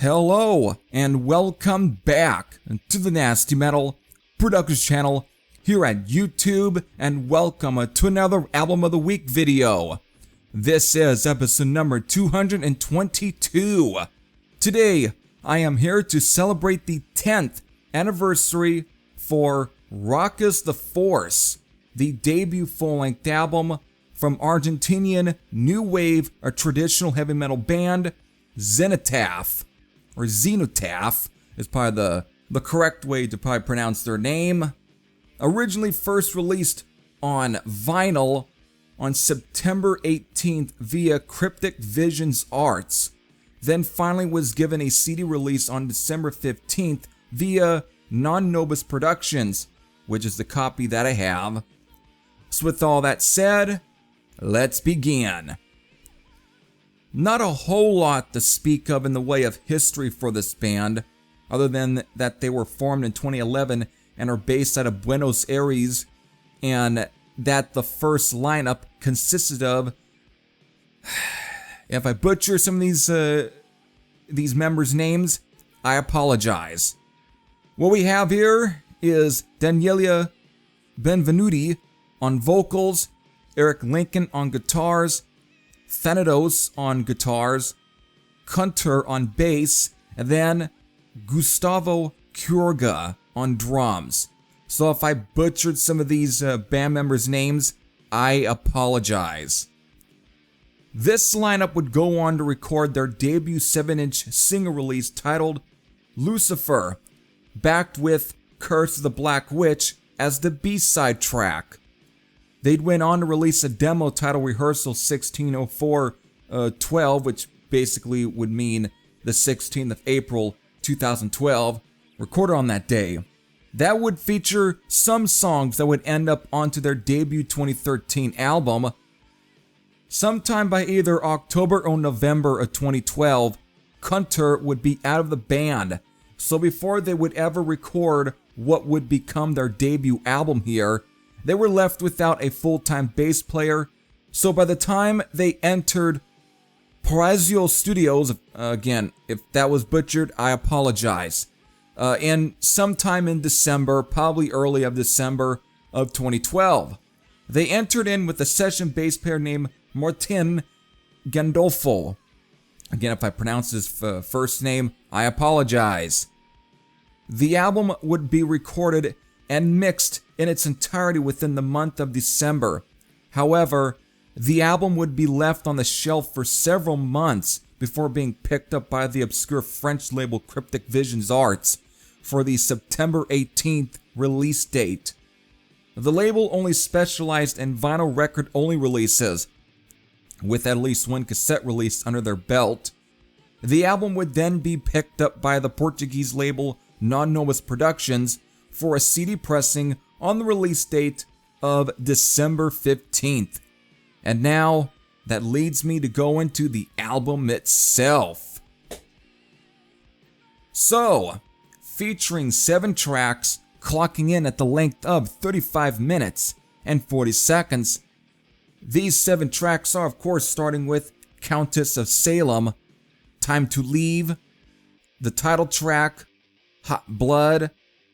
Hello and welcome back to the Nasty Metal Productions channel here at YouTube, and welcome to another Album of the Week video. This is episode number 222. Today I am here to celebrate the 10th anniversary for Raucous the Force, the debut full-length album from Argentinian new wave or traditional heavy metal band Xenotaph. Or Xenotaph is probably the correct way to probably pronounce their name. Originally first released on vinyl on September 18th via Cryptic Visions Arts, then finally was given a CD release on December 15th via Non Nobis Productions, which is the copy that I have. So with all that said, let's begin. Not a whole lot to speak of in the way of history for this band, other than that they were formed in 2011 and are based out of Buenos Aires, and that the first lineup consisted of, if I butcher some of these members' names, I apologize. What we have here is Daniela Benvenuti on vocals, Eric Lincoln on guitars, Thanatos on guitars, Kunter on bass, and then Gustavo Kurga on drums. So if I butchered some of these band members' names, I apologize. This lineup would go on to record their debut 7-inch single release titled Lucifer, backed with Curse of the Black Witch as the B-side track. They'd went on to release a demo titled Rehearsal 1604-12, which basically would mean the 16th of April 2012, recorded on that day. That would feature some songs that would end up onto their debut 2013 album. Sometime by either October or November of 2012, Kunter would be out of the band, so before they would ever record what would become their debut album here, they were left without a full-time bass player, so by the time they entered Parazio Studios, again, if that was butchered, I apologize, and sometime in December, probably early of December of 2012, they entered in with a session bass player named Martin Gandolfo. Again, if I pronounce his first name, I apologize. The album would be recorded and mixed in its entirety within the month of December. However, the album would be left on the shelf for several months before being picked up by the obscure French label Cryptic Visions Arts for the September 18th release date. The label only specialized in vinyl record-only releases, with at least one cassette release under their belt. The album would then be picked up by the Portuguese label Non Nobis Productions for a CD pressing on the release date of December 15th. And now, that leads me to go into the album itself. So, featuring 7 tracks, clocking in at the length of 35 minutes and 40 seconds, these 7 tracks are of course starting with Countess of Salem, Time to Leave, the title track, Hot Blood,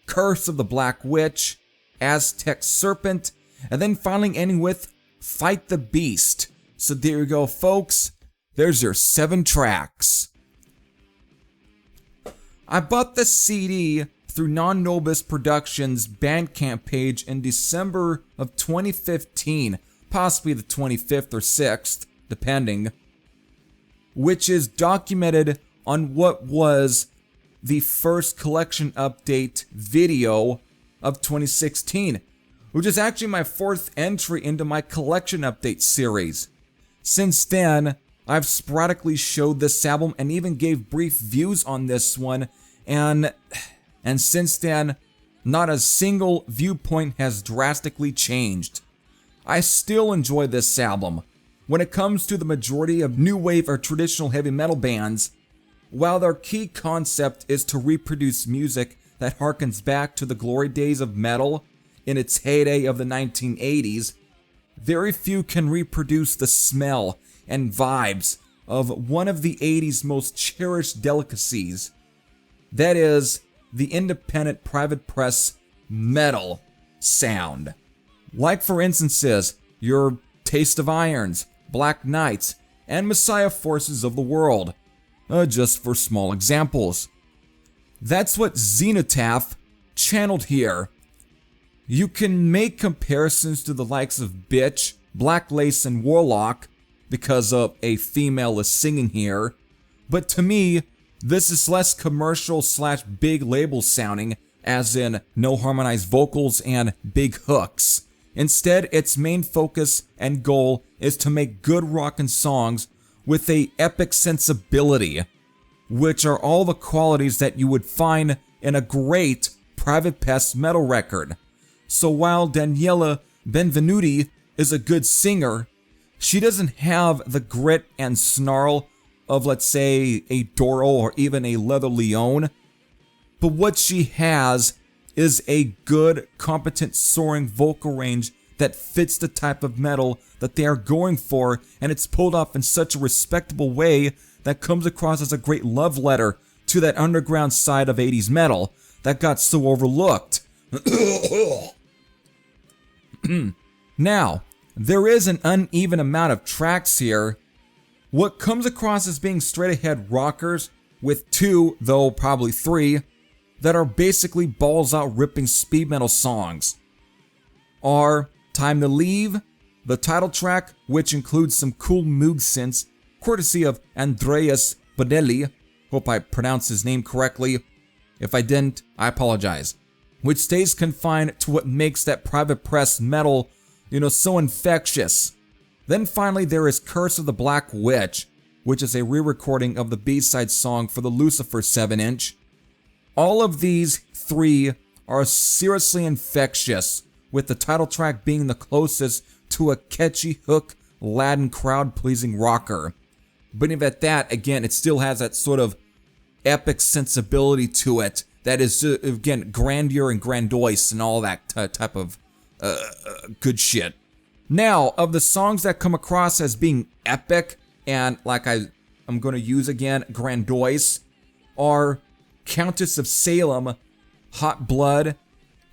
Curse of the Black Witch, Aztec Serpent, and then finally ending with Fight the Beast. So there you go, folks. There's your 7 tracks. I bought the CD through Non Nobis Productions Bandcamp page in December of 2015, possibly the 25th or 6th, depending, which is documented on what was the first collection update video of 2016, which is actually my 4th entry into my collection update series. Since then, I've sporadically showed this album and even gave brief views on this one, and since then, not a single viewpoint has drastically changed. I still enjoy this album. When it comes to the majority of new wave or traditional heavy metal bands, while their key concept is to reproduce music that harkens back to the glory days of metal in its heyday of the 1980s, very few can reproduce the smell and vibes of one of the 80s most cherished delicacies. That is the independent private press metal sound. Like for instances, your Taste of Irons, Black Knights, and Messiah Forces of the world, just for small examples. That's what Xenotaph channeled here. You can make comparisons to the likes of Bitch, Black Lace, and Warlock because of a female is singing here, but to me, this is less commercial / big label sounding, as in no harmonized vocals and big hooks. Instead, its main focus and goal is to make good rockin' songs with a epic sensibility, which are all the qualities that you would find in a great private press metal record. So while Daniela Benvenuti is a good singer, she doesn't have the grit and snarl of, let's say, a Doro or even a Leather Leone. But what she has is a good, competent, soaring vocal range that fits the type of metal that they are going for, and it's pulled off in such a respectable way that comes across as a great love letter to that underground side of 80s metal that got so overlooked. Now, there is an uneven amount of tracks here. What comes across as being straight ahead rockers, with 2, though probably 3, that are basically balls out ripping speed metal songs, are Time to Leave, the title track, which includes some cool moog synths, courtesy of Andreas Bodelli, hope I pronounced his name correctly. If I didn't, I apologize. Which stays confined to what makes that private press metal, so infectious. Then finally there is Curse of the Black Witch, which is a re-recording of the B-side song for the Lucifer 7-inch. All of these 3 are seriously infectious, with the title track being the closest to a catchy hook Latin crowd-pleasing rocker. But even at that, again, it still has that sort of epic sensibility to it that is, again, grandeur and grandiose and all that type of good shit. Now, of the songs that come across as being epic, and like I'm going to use again, grandiose, are Countess of Salem, Hot Blood,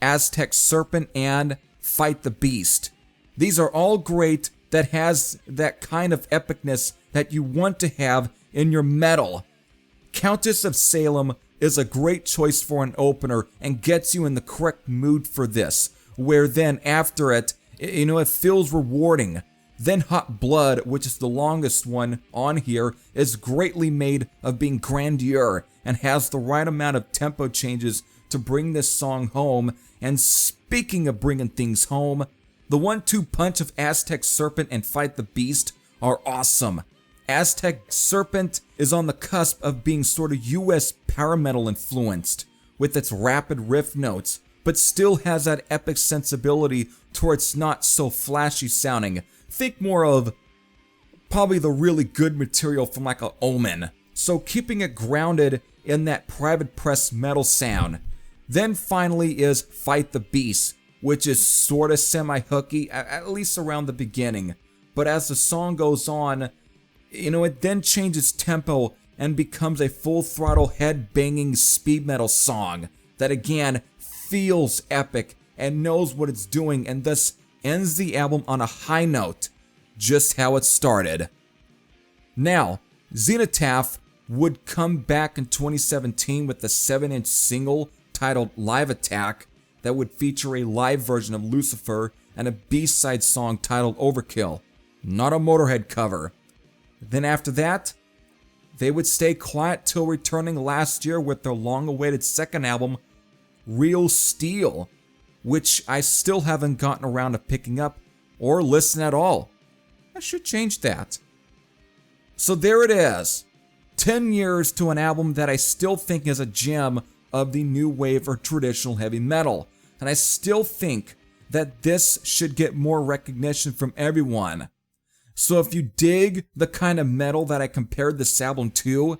Aztec Serpent, and Fight the Beast. These are all great that has that kind of epicness that you want to have in your metal. Countess of Salem is a great choice for an opener and gets you in the correct mood for this, where then after it, it feels rewarding. Then Hot Blood, which is the longest one on here, is greatly made of being grandeur and has the right amount of tempo changes to bring this song home. And speaking of bringing things home, the 1-2 punch of Aztec Serpent and Fight the Beast are awesome. Aztec Serpent is on the cusp of being sort of US power metal influenced, with its rapid riff notes, but still has that epic sensibility towards not so flashy sounding. Think more of probably the really good material from like a Omen. So keeping it grounded in that private press metal sound. Then finally is Fight the Beast, which is sorta semi-hooky, at least around the beginning. But as the song goes on, it then changes tempo and becomes a full throttle head-banging speed metal song that again feels epic and knows what it's doing, and thus ends the album on a high note, just how it started. Now, Xenotaph would come back in 2017 with a 7-inch single titled Live Attack that would feature a live version of Lucifer and a B-side song titled Overkill, not a Motorhead cover. Then after that, they would stay quiet till returning last year with their long-awaited second album, Real Steel, which I still haven't gotten around to picking up or listening at all. I should change that. So there it is. 10 years to an album that I still think is a gem of the new wave or traditional heavy metal. And I still think that this should get more recognition from everyone. So if you dig the kind of metal that I compared this album to,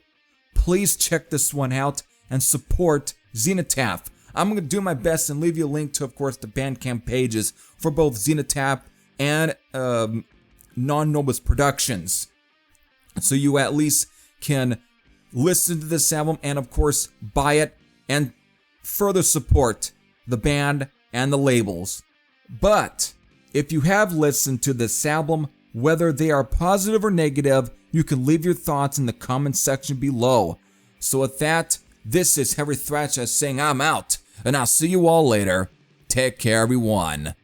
please check this one out and support Xenotaph. I'm going to do my best and leave you a link to, of course, the Bandcamp pages for both Xenotaph and Non Nobis Productions. so you at least can listen to this album and of course buy it and further support the band and the labels. But if you have listened to this album, whether they are positive or negative, you can leave your thoughts in the comment section below. So with that, this is Heavy Thrash saying I'm out, and I'll see you all later. Take care, everyone.